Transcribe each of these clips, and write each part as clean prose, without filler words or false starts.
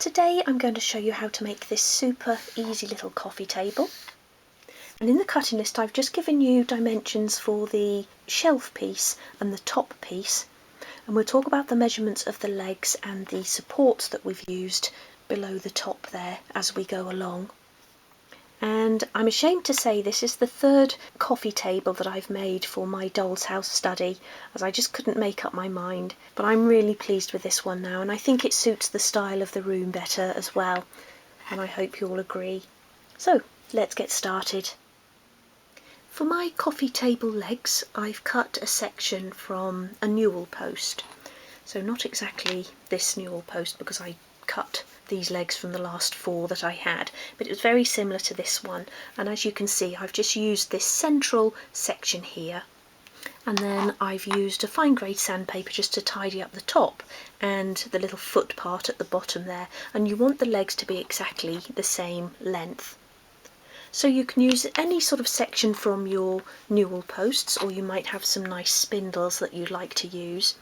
Today I'm going to show you how to make this super easy little coffee table. And in the cutting list I've just given you dimensions for the shelf piece and the top piece, and we'll talk about the measurements of the legs and the supports that we've used below the top there as we go along. And I'm ashamed to say this is the third coffee table that I've made for my doll's house study, as I just couldn't make up my mind. But I'm really pleased with this one now, and I think it suits the style of the room better as well, and I hope you'll agree. So let's get started. For my coffee table legs, I've cut a section from a newel post. So not exactly this newel post, because I cut these legs from the last four that I had, but it was very similar to this one, and as you can see I've just used this central section here, and then I've used a fine grade sandpaper just to tidy up the top and the little foot part at the bottom there, and you want the legs to be exactly the same length. So you can use any sort of section from your newel posts, or you might have some nice spindles that you'd like to use.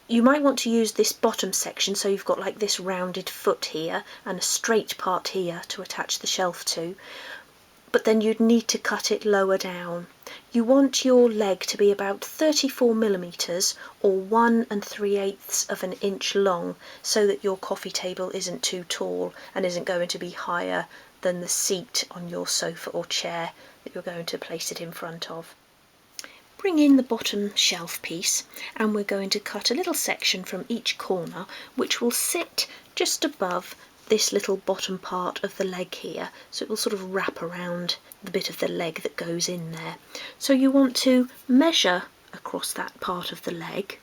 You might want to use this bottom section, so you've got like this rounded foot here and a straight part here to attach the shelf to, but then you'd need to cut it lower down. You want your leg to be about 34mm or 1 3/8 of an inch long, so that your coffee table isn't too tall and isn't going to be higher than the seat on your sofa or chair that you're going to place it in front of. Bring in the bottom shelf piece, and we're going to cut a little section from each corner which will sit just above this little bottom part of the leg here, so it will sort of wrap around the bit of the leg that goes in there. So you want to measure across that part of the leg,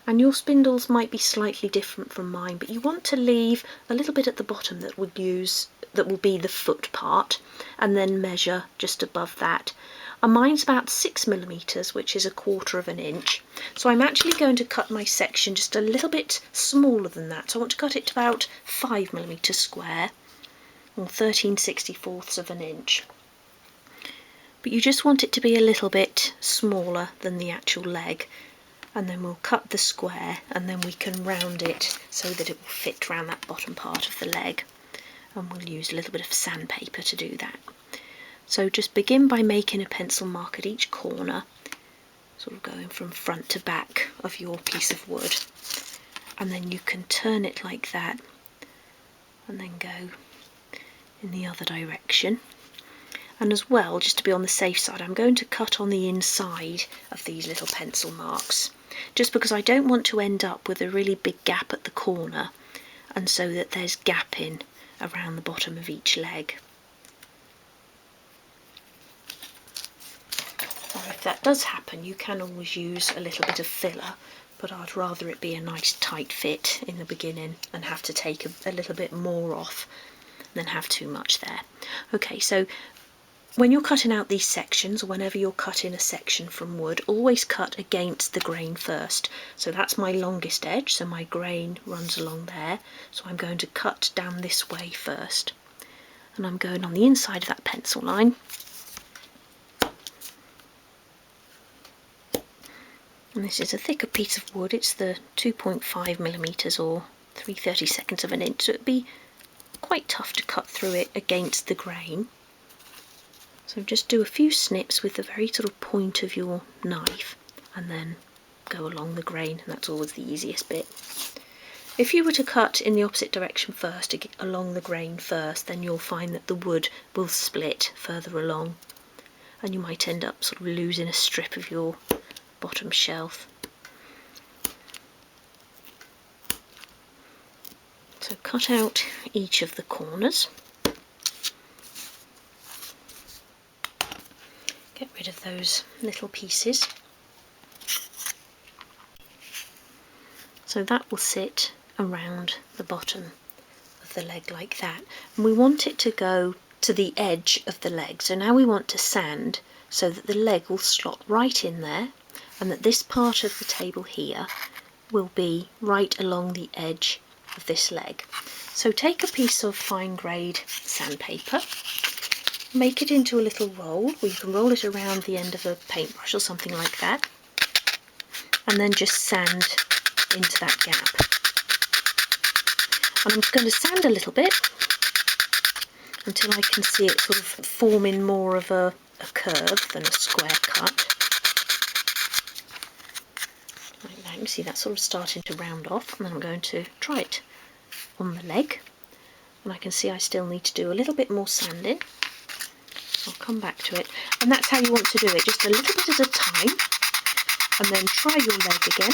and your spindles might be slightly different from mine, but you want to leave a little bit at the bottom that will be the foot part, and then measure just above that. And mine's about 6mm, which is 1/4 of an inch. So I'm actually going to cut my section just a little bit smaller than that. So I want to cut it to about 5mm square, or 13/64 of an inch. But you just want it to be a little bit smaller than the actual leg. And then we'll cut the square, and then we can round it so that it will fit around that bottom part of the leg. And we'll use a little bit of sandpaper to do that. So just begin by making a pencil mark at each corner, sort of going from front to back of your piece of wood, and then you can turn it like that and then go in the other direction. And as well, just to be on the safe side, I'm going to cut on the inside of these little pencil marks, just because I don't want to end up with a really big gap at the corner, and so that there's gapping around the bottom of each leg. If that does happen, you can always use a little bit of filler, but I'd rather it be a nice tight fit in the beginning and have to take a little bit more off than have too much there. Okay, so when you're cutting out these sections, or whenever you're cutting a section from wood, always cut against the grain first. So that's my longest edge, so my grain runs along there, so I'm going to cut down this way first, and I'm going on the inside of that pencil line. And this is a thicker piece of wood, it's the 2.5mm or 3/32 of an inch, so it'd be quite tough to cut through it against the grain. So just do a few snips with the very sort of point of your knife, and then go along the grain, and that's always the easiest bit. If you were to cut in the opposite direction first, along the grain first, then you'll find that the wood will split further along, and you might end up sort of losing a strip of your bottom shelf. So cut out each of the corners. Get rid of those little pieces. So that will sit around the bottom of the leg like that. And we want it to go to the edge of the leg. So now we want to sand so that the leg will slot right in there, and that this part of the table here will be right along the edge of this leg. So take a piece of fine grade sandpaper, make it into a little roll, or you can roll it around the end of a paintbrush or something like that, and then just sand into that gap. And I'm just going to sand a little bit until I can see it sort of forming more of a curve than a square cut. Like that. You can see that's sort of starting to round off, and then I'm going to try it on the leg, and I can see I still need to do a little bit more sanding. I'll come back to it, and that's how you want to do it, just a little bit at a time, and then try your leg again.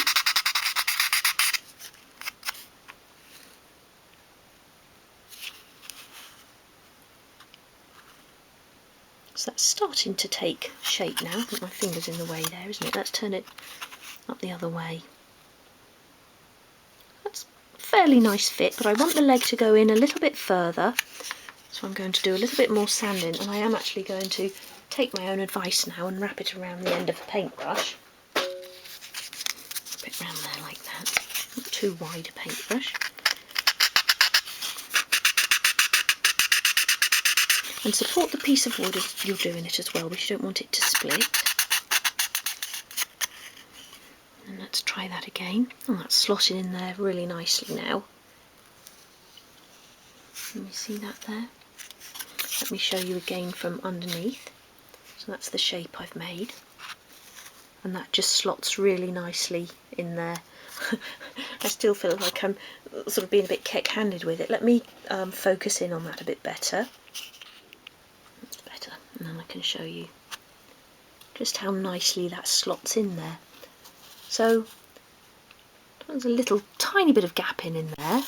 So that's starting to take shape now. I think my finger's in the way there, isn't it? Let's turn it up the other way. That's a fairly nice fit, but I want the leg to go in a little bit further, so I'm going to do a little bit more sanding, and I am actually going to take my own advice now and wrap it around the end of a paintbrush. Wrap it around there like that, not too wide a paintbrush. And support the piece of wood as you're doing it as well, because you don't want it to split. And let's try that again. Oh, that's slotting in there really nicely now. Can you see that there? Let me show you again from underneath. So that's the shape I've made. And that just slots really nicely in there. I still feel like I'm sort of being a bit keck-handed with it. Let me focus in on that a bit better. And then I can show you just how nicely that slots in there. So there's a little tiny bit of gap in there,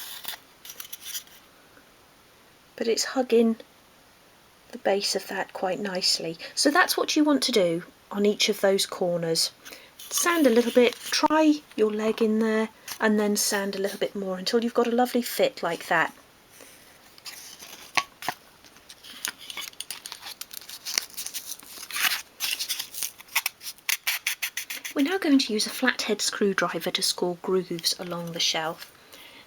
but it's hugging the base of that quite nicely. So that's what you want to do on each of those corners. Sand a little bit, try your leg in there, and then sand a little bit more until you've got a lovely fit like that. We're now going to use a flathead screwdriver to score grooves along the shelf.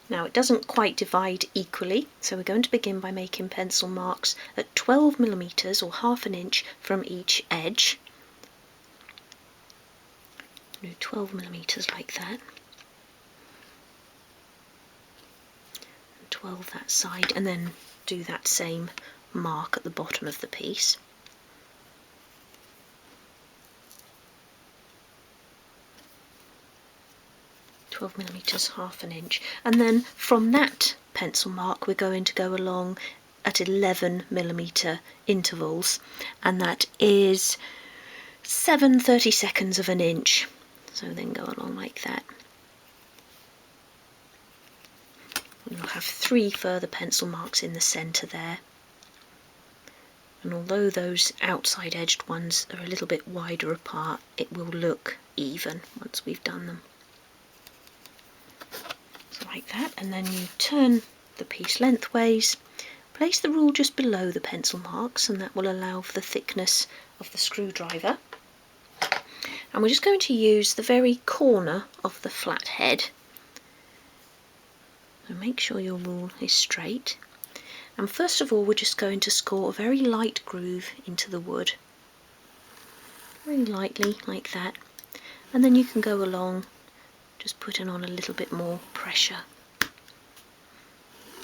Now it doesn't quite divide equally, so we're going to begin by making pencil marks at 12mm or half an inch from each edge. Do 12mm like that. And 12 that side, and then do that same mark at the bottom of the piece. Mm, half an inch, and then from that pencil mark we're going to go along at 11mm intervals, and that is 7/32 of an inch. So then go along like that. And you'll have 3 further pencil marks in the centre there, and although those outside edged ones are a little bit wider apart, it will look even once we've done them. Like that, and then you turn the piece lengthways, place the rule just below the pencil marks, and that will allow for the thickness of the screwdriver. And we're just going to use the very corner of the flat head. So make sure your rule is straight, and first of all we're just going to score a very light groove into the wood, very lightly like that, and then you can go along just putting on a little bit more pressure.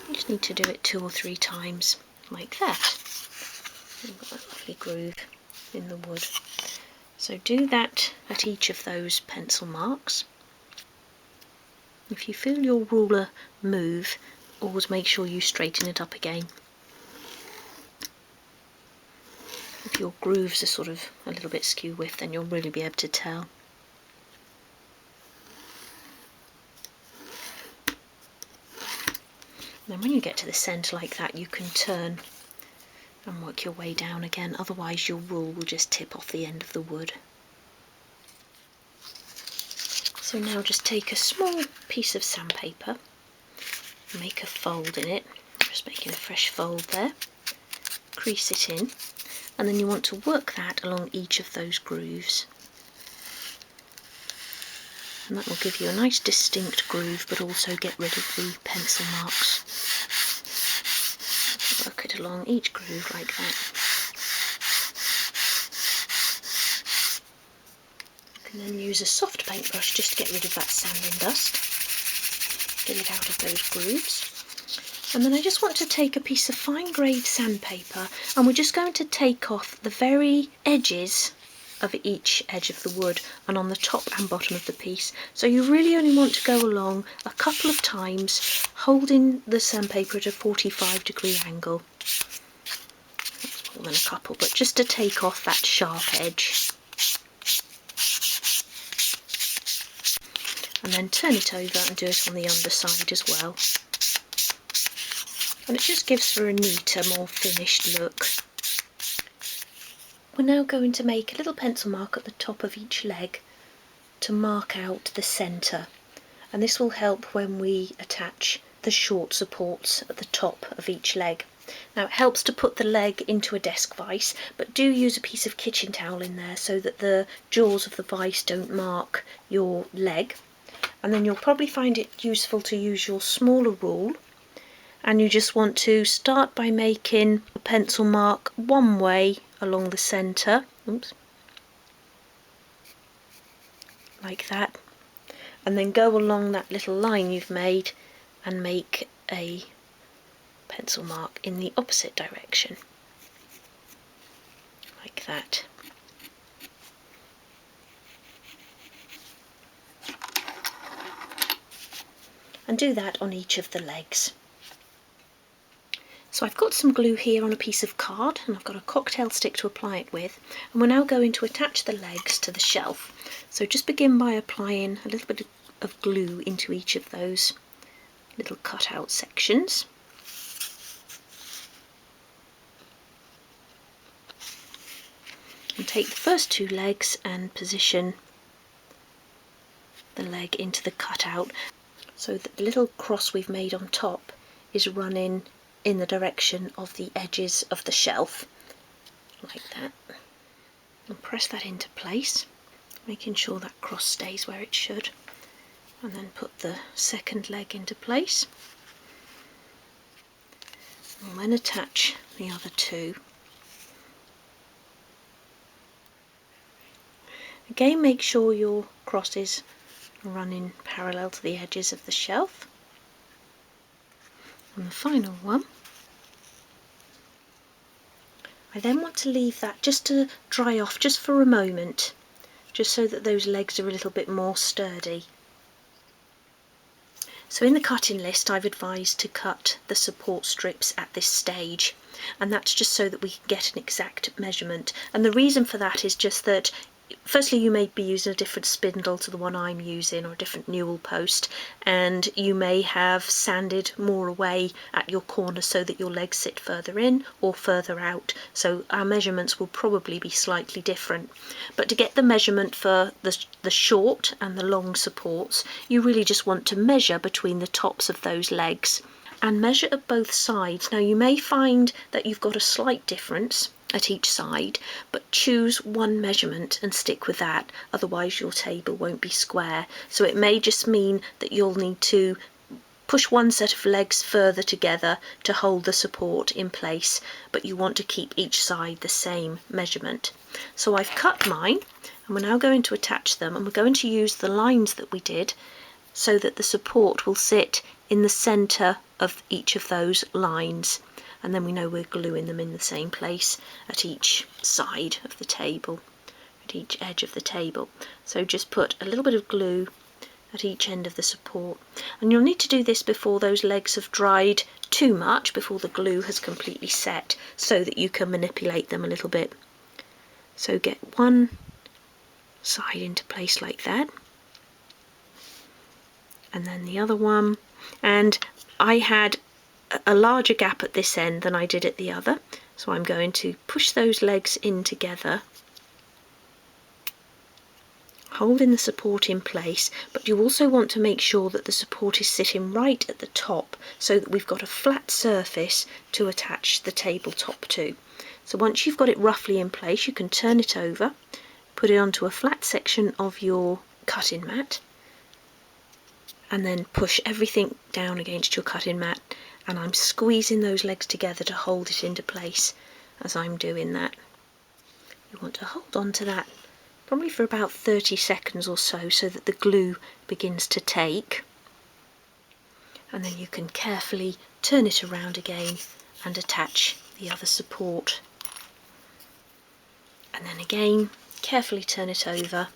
You just need to do it 2 or 3 times like that. You've got that lovely groove in the wood. So do that at each of those pencil marks. If you feel your ruler move, always make sure you straighten it up again. If your grooves are sort of a little bit skew-whiff, then you'll really be able to tell. Then when you get to the centre like that, you can turn and work your way down again, otherwise your rule will just tip off the end of the wood. So now just take a small piece of sandpaper, make a fold in it, just making a fresh fold there, crease it in, and then you want to work that along each of those grooves. And that will give you a nice distinct groove, but also get rid of the pencil marks. Work it along each groove like that. You can then use a soft paintbrush just to get rid of that sand and dust. Get it out of those grooves. And then I just want to take a piece of fine grade sandpaper, and we're just going to take off the very edges of each edge of the wood and on the top and bottom of the piece. So you really only want to go along a couple of times, holding the sandpaper at a 45-degree angle. That's more than a couple, but just to take off that sharp edge. And then turn it over and do it on the underside as well. And it just gives her a neater, more finished look. We're now going to make a little pencil mark at the top of each leg to mark out the centre, and this will help when we attach the short supports at the top of each leg. Now it helps to put the leg into a desk vise, but do use a piece of kitchen towel in there so that the jaws of the vise don't mark your leg. And then you'll probably find it useful to use your smaller rule, and you just want to start by making a pencil mark one way along the centre, like that, and then go along that little line you've made and make a pencil mark in the opposite direction, like that. And do that on each of the legs. So I've got some glue here on a piece of card, and I've got a cocktail stick to apply it with, and we're now going to attach the legs to the shelf. So just begin by applying a little bit of glue into each of those little cut out sections. And take the first two legs and position the leg into the cutout so that the little cross we've made on top is running in the direction of the edges of the shelf, like that. And press that into place, making sure that cross stays where it should, and then put the second leg into place, and then attach the other two. Again, make sure your crosses are running parallel to the edges of the shelf. And the final one, I then want to leave that just to dry off just for a moment, just so that those legs are a little bit more sturdy. So in the cutting list I've advised to cut the support strips at this stage, and that's just so that we can get an exact measurement. And the reason for that is just that firstly, you may be using a different spindle to the one I'm using, or a different newel post, and you may have sanded more away at your corner so that your legs sit further in or further out, so our measurements will probably be slightly different. But to get the measurement for the short and the long supports, you really just want to measure between the tops of those legs and measure at both sides. Now you may find that you've got a slight difference at each side, but choose one measurement and stick with that, otherwise your table won't be square. So it may just mean that you'll need to push one set of legs further together to hold the support in place, but you want to keep each side the same measurement. So I've cut mine, and we're now going to attach them, and we're going to use the lines that we did so that the support will sit in the centre of each of those lines. And then we know we're gluing them in the same place at each side of the table, at each edge of the table. So just put a little bit of glue at each end of the support, and you'll need to do this before those legs have dried too much, before the glue has completely set, so that you can manipulate them a little bit. So get one side into place like that, and then the other one, and I had a larger gap at this end than I did at the other, so I'm going to push those legs in together, holding the support in place, but you also want to make sure that the support is sitting right at the top so that we've got a flat surface to attach the tabletop to. So once you've got it roughly in place, you can turn it over, put it onto a flat section of your cutting mat, and then push everything down against your cutting mat, and I'm squeezing those legs together to hold it into place as I'm doing that. You want to hold on to that probably for about 30 seconds or so, so that the glue begins to take, and then you can carefully turn it around again and attach the other support. And then again, carefully turn it over,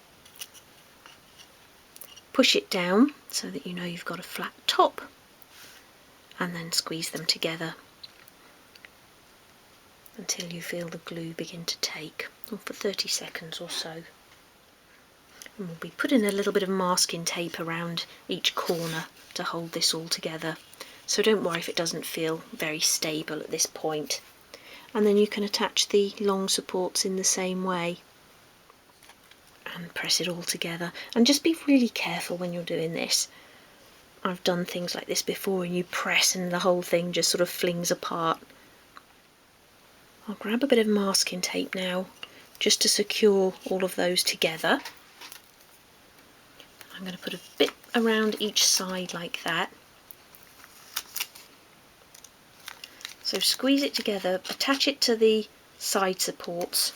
push it down so that you know you've got a flat top, and then squeeze them together until you feel the glue begin to take, for 30 seconds or so. And we'll be putting a little bit of masking tape around each corner to hold this all together, so don't worry if it doesn't feel very stable at this point. And then you can attach the long supports in the same way and press it all together. And just be really careful when you're doing this. I've done things like this before and you press and the whole thing just sort of flings apart. I'll grab a bit of masking tape now just to secure all of those together. I'm going to put a bit around each side like that. So squeeze it together, attach it to the side supports,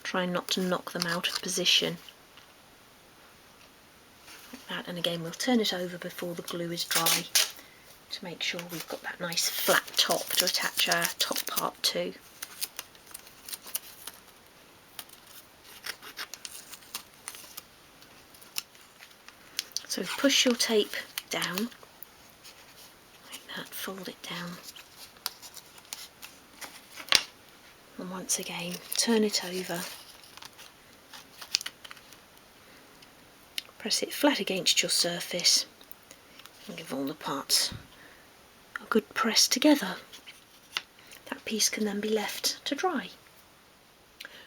try not to knock them out of position. Like that, and again we'll turn it over before the glue is dry to make sure we've got that nice flat top to attach our top part to. So push your tape down, like that, fold it down. And once again, turn it over, press it flat against your surface and give all the parts a good press together. That piece can then be left to dry.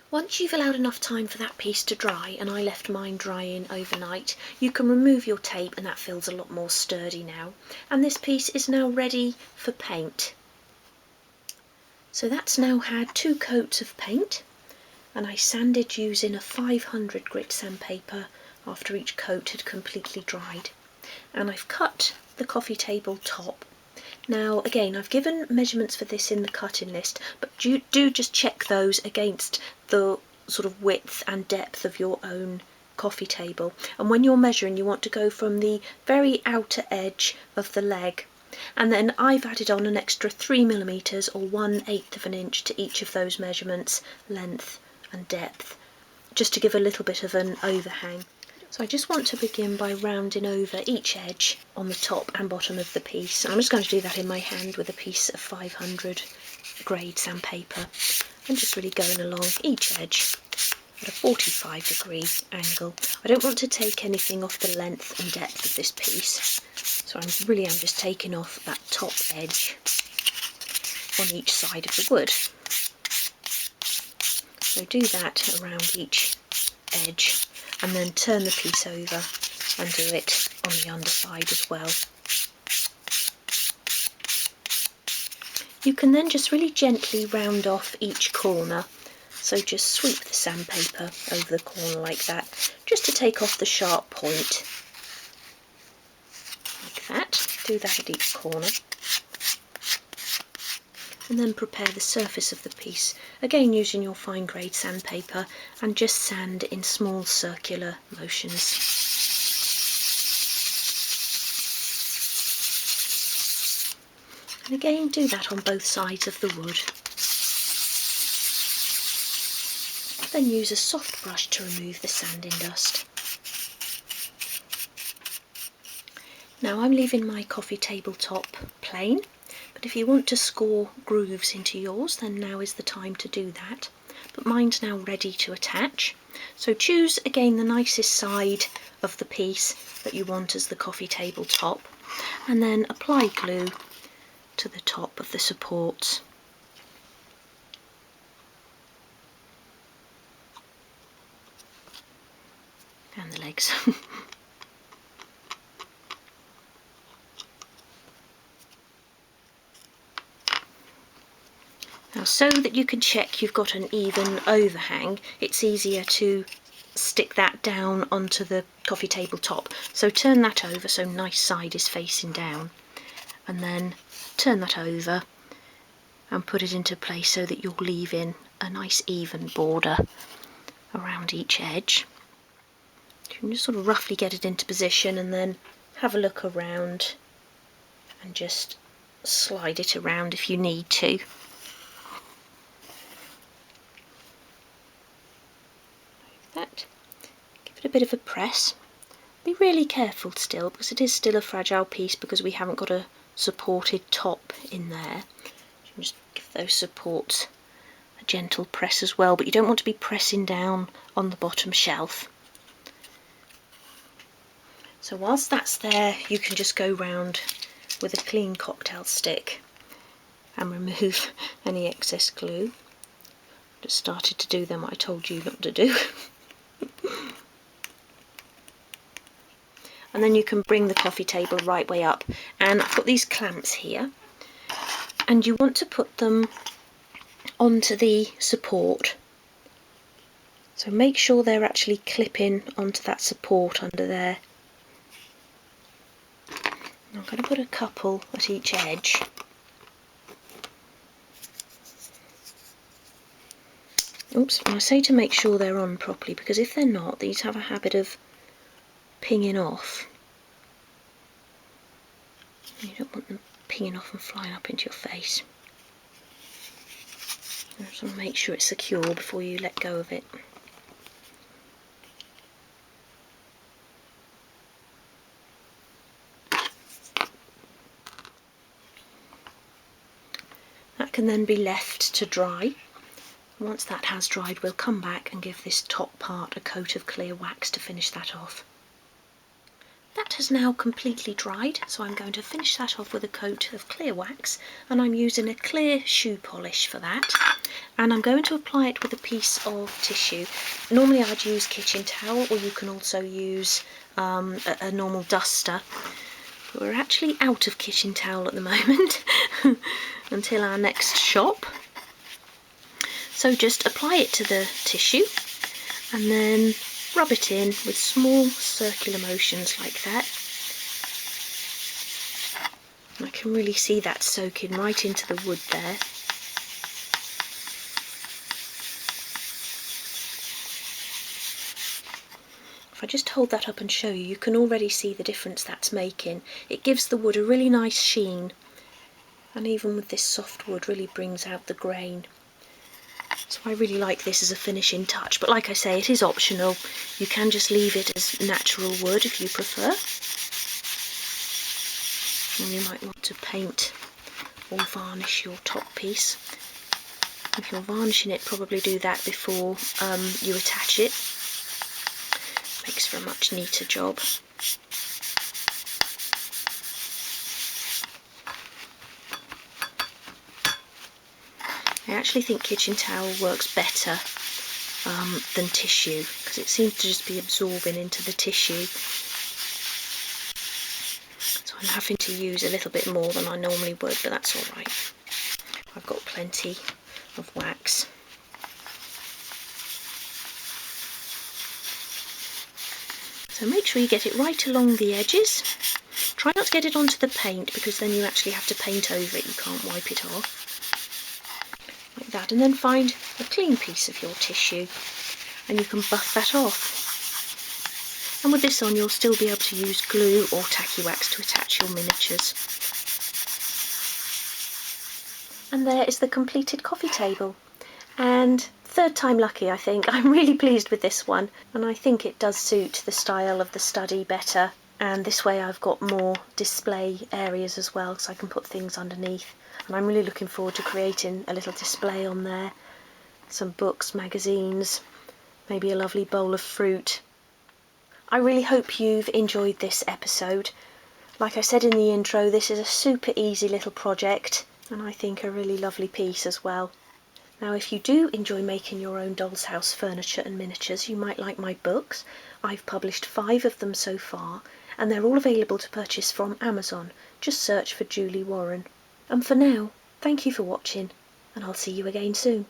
Once you've allowed enough time for that piece to dry, and I left mine drying overnight, you can remove your tape and that feels a lot more sturdy now. And this piece is now ready for paint. So that's now had 2 coats of paint, and I sanded using a 500 grit sandpaper after each coat had completely dried. And I've cut the coffee table top. Now again, I've given measurements for this in the cutting list, but do just check those against the sort of width and depth of your own coffee table. And when you're measuring, you want to go from the very outer edge of the leg. And then I've added on an extra 3mm or 1/8 of an inch to each of those measurements, length and depth, just to give a little bit of an overhang. So I just want to begin by rounding over each edge on the top and bottom of the piece. I'm just going to do that in my hand with a piece of 500 grade sandpaper and just really going along each edge at a 45-degree angle. I don't want to take anything off the length and depth of this piece, so I'm just taking off that top edge on each side of the wood. So do that around each edge and then turn the piece over and do it on the underside as well. You can then just really gently round off each corner. So just sweep the sandpaper over the corner like that, just to take off the sharp point. Like that. Do that at each corner. And then prepare the surface of the piece, again using your fine grade sandpaper, and just sand in small circular motions. And again do that on both sides of the wood. Then use a soft brush to remove the sanding dust. Now I'm leaving my coffee table top plain, but if you want to score grooves into yours, then now is the time to do that. But mine's now ready to attach. So choose again the nicest side of the piece that you want as the coffee table top, and then apply glue to the top of the supports. And the legs. Now, so that you can check you've got an even overhang, it's easier to stick that down onto the coffee table top. So turn that over so nice side is facing down, and then turn that over and put it into place so that you're leaving a nice even border around each edge. You can just sort of roughly get it into position and then have a look around and just slide it around if you need to. Like that. Give it a bit of a press. Be really careful still, because it is still a fragile piece because we haven't got a supported top in there. You can just give those supports a gentle press as well, but you don't want to be pressing down on the bottom shelf. So whilst that's there, you can just go round with a clean cocktail stick and remove any excess glue. Just started to do them what I told you not to do. And then you can bring the coffee table right way up, and I've got these clamps here, and you want to put them onto the support, so make sure they're actually clipping onto that support under there. I'm going to put a couple at each edge. Oops, and I say to make sure they're on properly, because if they're not, these have a habit of pinging off. You don't want them pinging off and flying up into your face. You just want to make sure it's secure before you let go of it. That can then be left to dry. Once that has dried, we'll come back and give this top part a coat of clear wax to finish that off. That has now completely dried, so I'm going to finish that off with a coat of clear wax, and I'm using a clear shoe polish for that. And I'm going to apply it with a piece of tissue. Normally I'd use kitchen towel, or you can also use a normal duster. But we're actually out of kitchen towel at the moment until our next shop. So just apply it to the tissue and then rub it in with small circular motions like that. I can really see that soaking right into the wood there. If I just hold that up and show you, you can already see the difference that's making. It gives the wood a really nice sheen, and even with this soft wood really brings out the grain. So I really like this as a finishing touch, but like I say, it is optional. You can just leave it as natural wood if you prefer. And you might want to paint or varnish your top piece. If you're varnishing it, probably do that before you attach it. Makes for a much neater job. I actually think kitchen towel works better than tissue, because it seems to just be absorbing into the tissue. So I'm having to use a little bit more than I normally would, but that's alright. I've got plenty of wax. So make sure you get it right along the edges. Try not to get it onto the paint, because then you actually have to paint over it, you can't wipe it off. Like that, and then find a clean piece of your tissue and you can buff that off. And with this on, you'll still be able to use glue or tacky wax to attach your miniatures. And there is the completed coffee table. And third time lucky, I think. I'm really pleased with this one, and I think it does suit the style of the study better. And this way I've got more display areas as well, so I can put things underneath. And I'm really looking forward to creating a little display on there. Some books, magazines, maybe a lovely bowl of fruit. I really hope you've enjoyed this episode. Like I said in the intro, this is a super easy little project, and I think a really lovely piece as well. Now, if you do enjoy making your own doll's house furniture and miniatures, you might like my books. I've published 5 of them so far, and they're all available to purchase from Amazon. Just search for Julie Warren. And for now, thank you for watching, and I'll see you again soon.